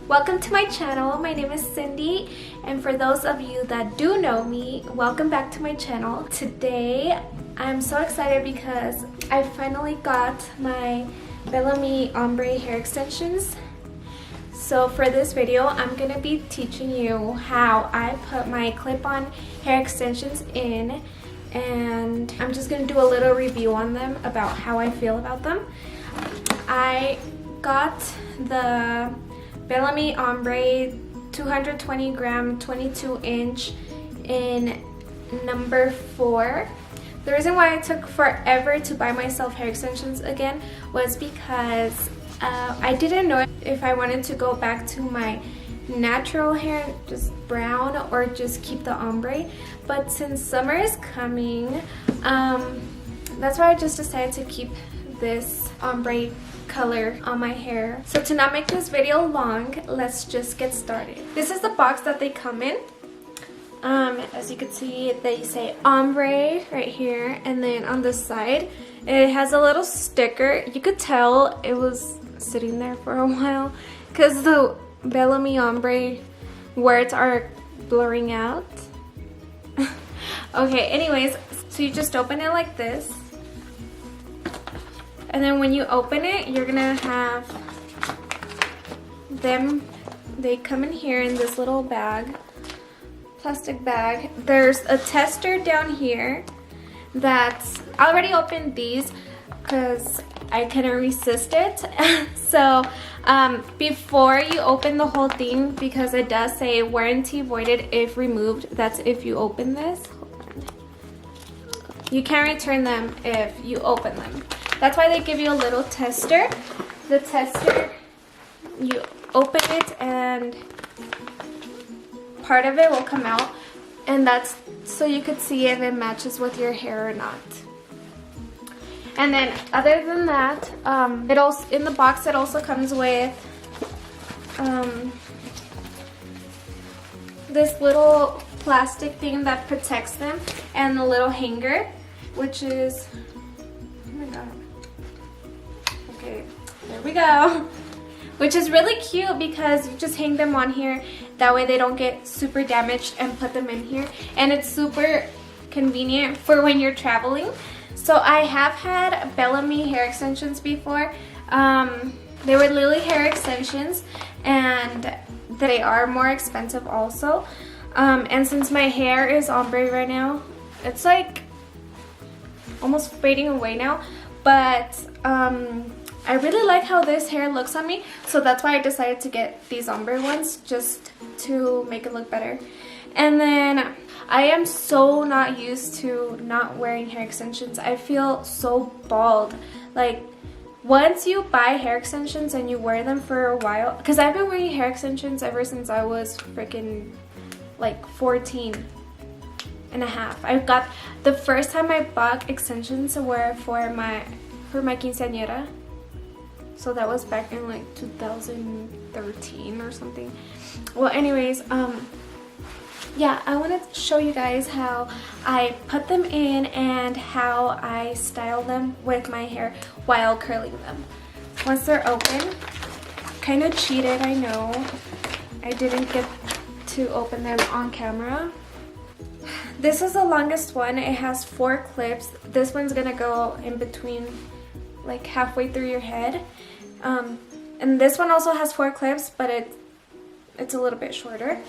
Welcome to my channel. My name is Cindy, and for those of you that do know me, welcome back to my channel. Today I'm so excited because I finally got my Bellami Ombre hair extensions. So for this video, I'm gonna be teaching you how I put my clip-on hair extensions in, and I'm just gonna do a little review on them about how I feel about them. I got the Bellami Ombre 220 gram 22 inch in number 4. The reason why it took forever to buy myself hair extensions again was because I didn't know if I wanted to go back to my natural hair, just brown, or just keep the ombre. But since summer is coming, that's why I just decided to keep this ombre color on my hair. So to not make this video long, let's just get started. This is the box that they come in. As you can see, they say ombre right here, and then on the side it has a little sticker. You could tell it was sitting there for a while because the Bellami ombre words are blurring out. Okay, anyways, so you just open it like this. And then when you open it, you're gonna have them, they come in here in this little bag, plastic bag. There's a tester down here that's, I already opened these because I couldn't resist it. So before you open the whole thing, because it does say warranty voided if removed, that's if you open this. Hold on. You can't return them if you open them. That's why they give you a little tester. The tester, you open it and part of it will come out, and that's so you could see if it matches with your hair or not. And then other than that, it also, in the box it also comes with this little plastic thing that protects them, and the little hanger, which is, oh my god. Okay, there we go. Which is really cute because you just hang them on here. That way they don't get super damaged, and put them in here. And it's super convenient for when you're traveling. So I have had Bellami hair extensions before. They were Lily hair extensions, and they are more expensive also. And since my hair is ombre right now, it's like almost fading away now. But I really like how this hair looks on me, so that's why I decided to get these ombre ones, just to make it look better. And then I am so not used to not wearing hair extensions. I feel so bald. Like, once you buy hair extensions and you wear them for a while, because I've been wearing hair extensions ever since I was freaking like 14 and a half. I got, the first time I bought extensions were for my quinceañera. So that was back in like 2013 or something. Well, anyways, yeah, I want to show you guys how I put them in and how I style them with my hair while curling them. Once they're open, kind of cheated, I know. I didn't get to open them on camera. This is the longest one. It has 4 clips. This one's gonna go in between, like halfway through your head. And this one also has 4 clips, but it's a little bit shorter.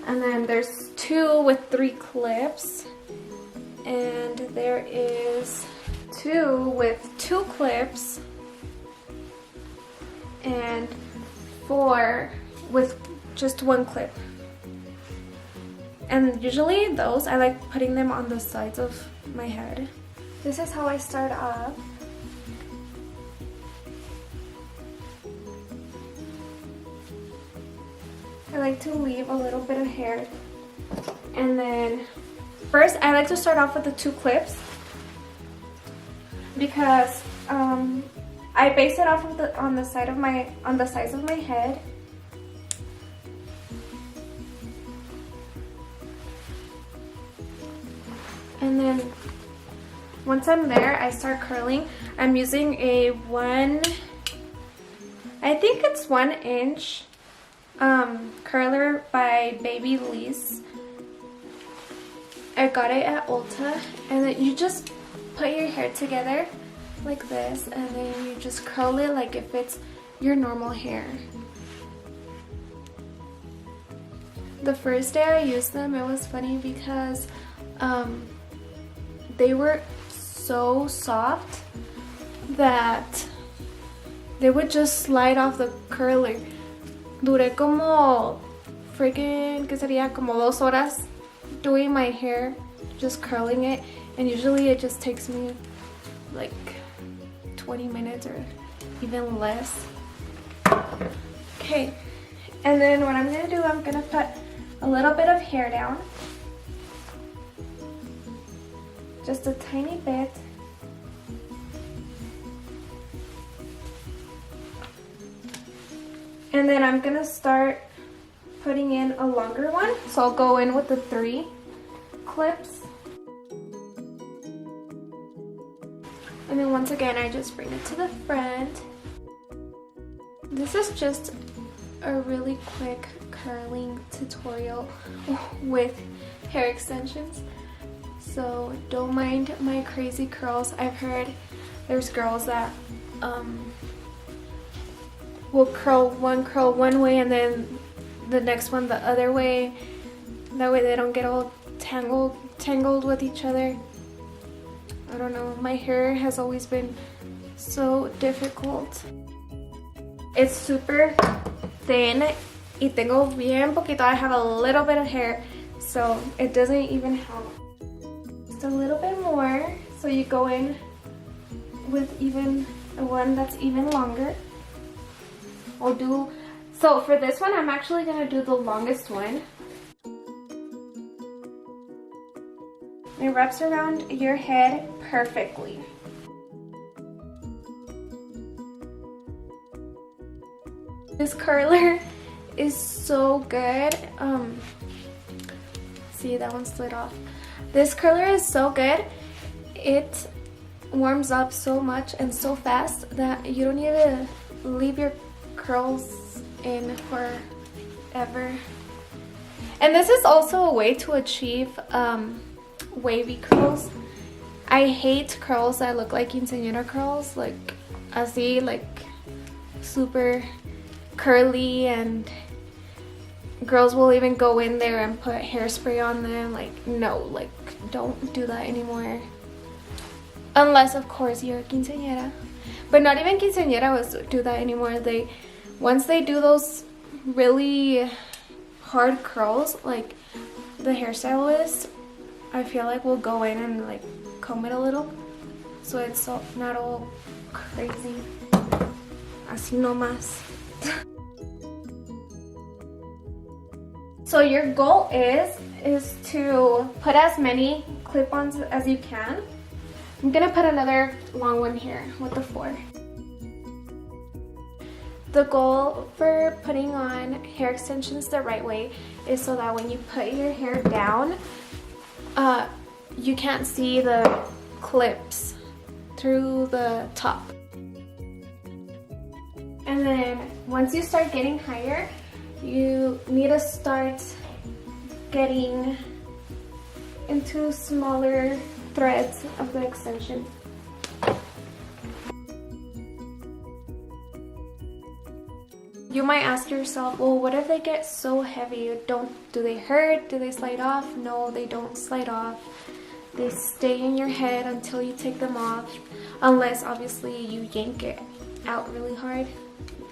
And then there's 2 with 3 clips, and there is 2 with 2 clips, and 4 with just 1 clip. And usually those, I like putting them on the sides of my head. This is how I start off. I like to leave a little bit of hair, and then first I like to start off with the 2 clips because I base it off of on the size of my head. And then once I'm there, I start curling. I'm using a I think it's 1 inch curler by Babyliss. I got it at Ulta, and then you just put your hair together like this, and then you just curl it like if it's your normal hair. The first day I used them, it was funny because they were so soft that they would just slide off the curler. Duré como freaking, que sería como 2 horas doing my hair, just curling it, and usually it just takes me like 20 minutes or even less. Okay, and then what I'm gonna do, I'm gonna put a little bit of hair down, just a tiny bit. And then I'm gonna start putting in a longer one. So I'll go in with the 3 clips. And then once again, I just bring it to the front. This is just a really quick curling tutorial with hair extensions. So don't mind my crazy curls. I've heard there's girls that will curl one way and then the next one the other way. That way they don't get all tangled with each other. I don't know, my hair has always been so difficult. It's super thin y tengo bien poquito. I have a little bit of hair, so it doesn't even help. Just a little bit more. So you go in with even one that's even longer. So for this one, I'm actually gonna do the longest one. It wraps around your head perfectly. This curler is so good. See, that one slid off. This curler is so good. It warms up so much and so fast that you don't need to leave your curls in forever. And this is also a way to achieve wavy curls. I hate curls that look like quinceañera curls, like así, like super curly, and girls will even go in there and put hairspray on them. Like, no, like, don't do that anymore. Unless, of course, you're a quinceañera. But not even quinceañeras do that anymore. Once they do those really hard curls, like the hairstylist, I feel like will go in and like comb it a little, so it's not all crazy. Así nomás. So your goal is to put as many clip-ons as you can. I'm gonna put another long one here with the 4. The goal for putting on hair extensions the right way is so that when you put your hair down, you can't see the clips through the top. And then once you start getting higher, you need to start getting into smaller threads of the extension. You might ask yourself, well, what if they get so heavy? Do they hurt? Do they slide off? No, they don't slide off. They stay in your head until you take them off, unless obviously you yank it out really hard.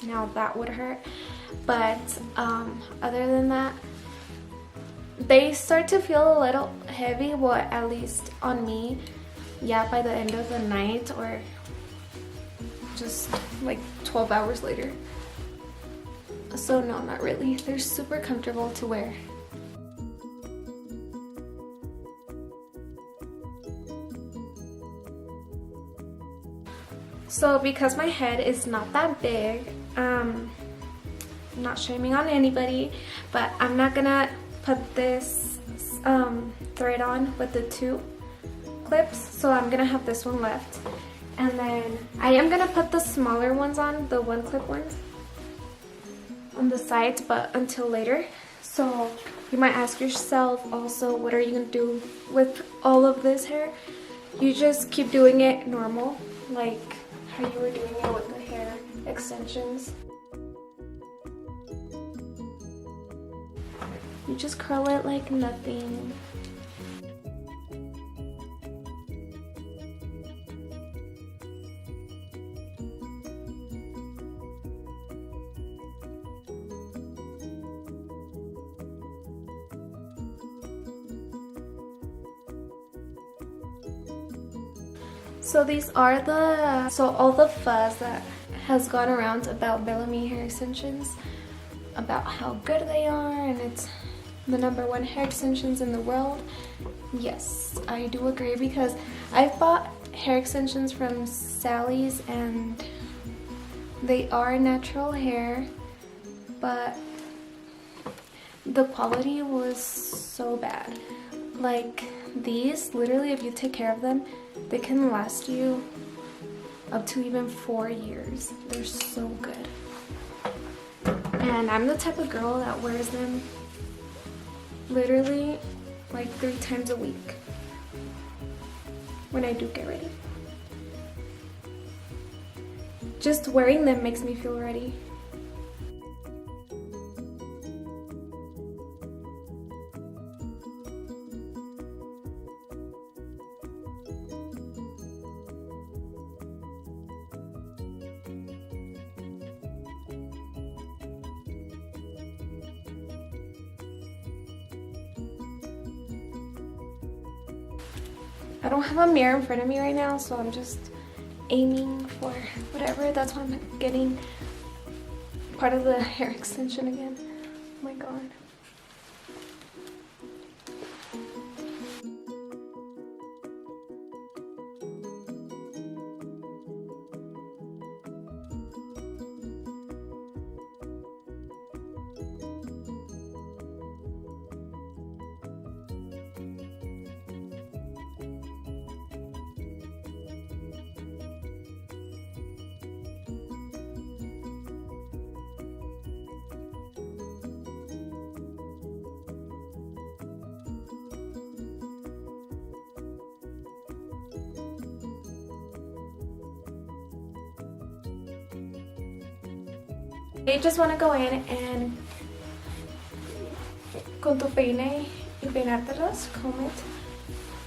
Now that would hurt. But other than that, they start to feel a little heavy, well, at least on me, yeah, by the end of the night or just like 12 hours later. So no, not really. They're super comfortable to wear. So because my head is not that big, not shaming on anybody, but I'm not gonna put this thread on with the 2 clips, so I'm gonna have this one left. And then I am gonna put the smaller ones on, the 1 clip ones. on the sides, but until later. So you might ask yourself also, what are you gonna do with all of this hair? You just keep doing it normal, like how you were doing it with the hair extensions. You just curl it like nothing. So these are all the fuzz that has gone around about Bellami Hair Extensions, about how good they are, and it's the #1 hair extensions in the world. Yes, I do agree, because I've bought hair extensions from Sally's and they are natural hair, but the quality was so bad. Like these, literally, if you take care of them, they can last you up to even 4 years. They're so good. And I'm the type of girl that wears them literally like 3 times a week when I do get ready. Just wearing them makes me feel ready. I don't have a mirror in front of me right now, so I'm just aiming for whatever. That's why I'm getting part of the hair extension again. Oh my god. You just want to go in and con tu peine y peinártelos, comb it,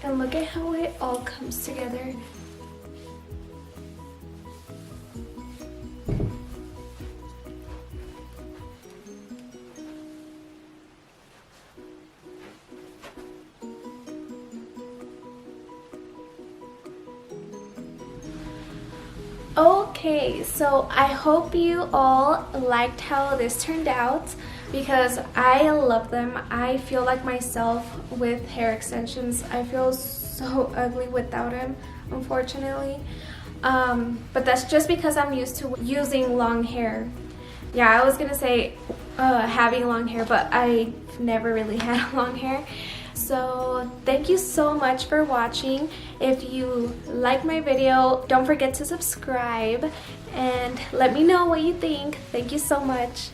and look at how it all comes together. Okay, so I hope you all liked how this turned out, because I love them. I feel like myself with hair extensions. I feel so ugly without them, unfortunately. But that's just because I'm used to using long hair. Yeah, I was gonna say having long hair, but I never really had long hair. So thank you so much for watching. If you like my video, don't forget to subscribe and let me know what you think. Thank you so much.